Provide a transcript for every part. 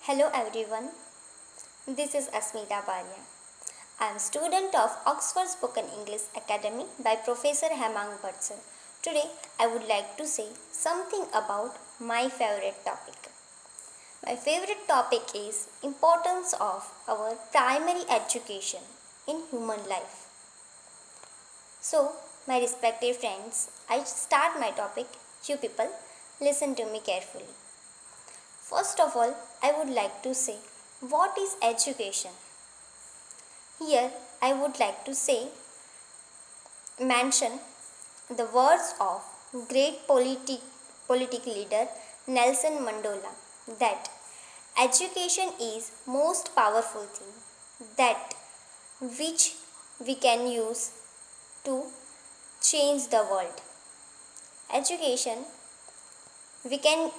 Hello everyone, this is Asmita Barya. I am student of Oxford Spoken English Academy by Professor Hemang Batsal. Today I would like to say something about my favorite topic. My favorite topic is importance of our primary education in human life. So, my respected friends, I start my topic. You people, listen to me carefully. First of all, I would like to say what is education? Here, I would like to mention the words of great political leader Nelson Mandela that education is most powerful thing that which we can use to change the world. Education we can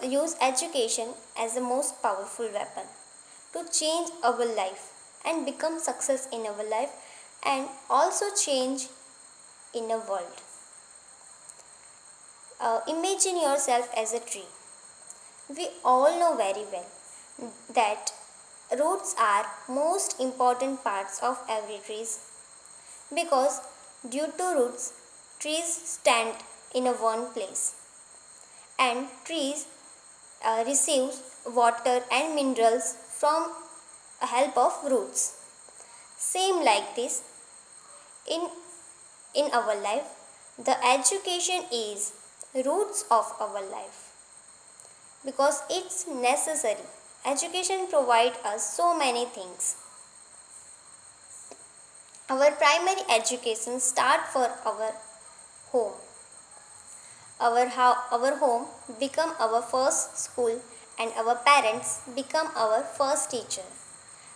use education as the most powerful weapon to change our life and become success in our life and also change in a world. Imagine yourself as a tree. We all know very well that roots are most important parts of every tree because due to roots trees stand in a one place and trees receives water and minerals from help of roots. Same like this in in our life, the education is roots of our life because it's necessary. Education provide us so many things. Our primary education start for our home. Our home become our first school and our parents become our first teacher.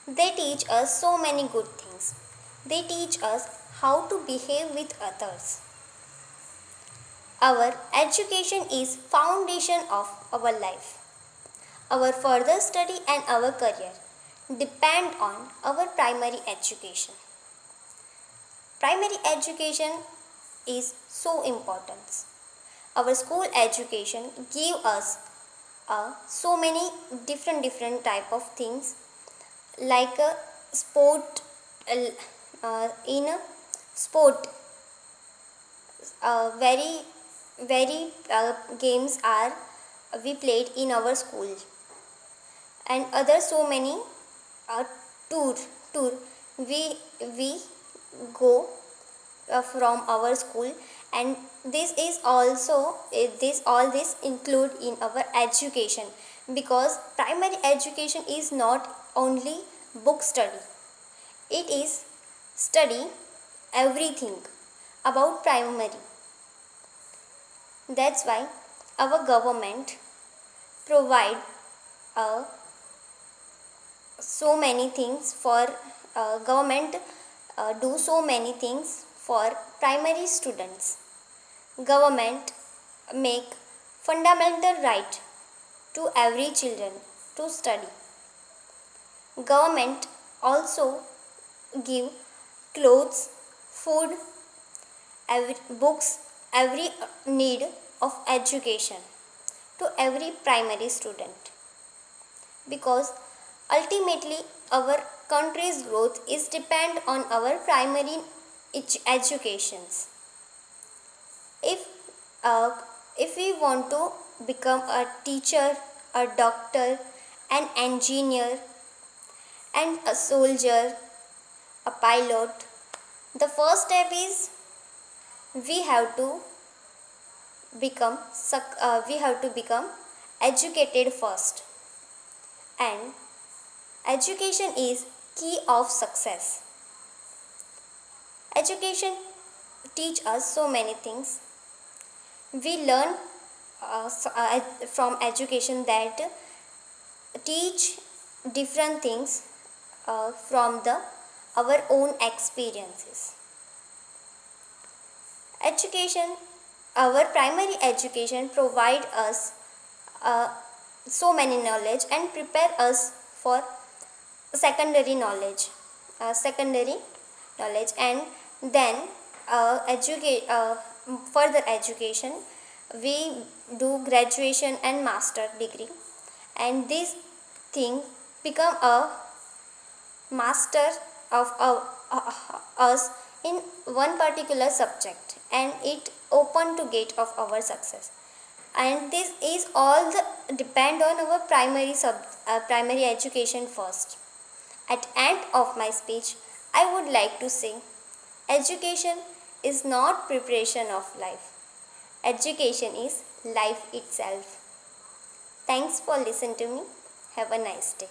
They teach us so many good things. They teach us how to behave with others. Our education is foundation of our life. Our further study and our career depend on our primary education. Primary education is so important. Our school education give us so many different type of things like a sport in a sport very games are we played in our school and other so many uh, tour tour we go from our school and this is also this include in our education because primary education is not only book study, it is study everything about primary. That's why our government provide uh, so many things for government do so many things for primary students. Government make fundamental right to every children to study. Government also give clothes, food, books, every need of education to every primary student because ultimately our country's growth is depend on our primary educations. If uh, if we want to become a teacher, a doctor, an engineer and a soldier, a pilot, the first step is we have to we have to become educated first, and education is key of success. Education teach us so many things. We learn from education that teach different things from the our own experiences. Education, our primary education provide us uh, so many knowledge and prepare us for secondary knowledge, secondary knowledge, and then further education. We do graduation and master degree, and this thing become a master of us in one particular subject, and it open to gate of our success. And this is all the depend on our primary education first. At end of my speech, I would like to say education is not preparation of life. Education is life itself. Thanks for listening to me. Have a nice day.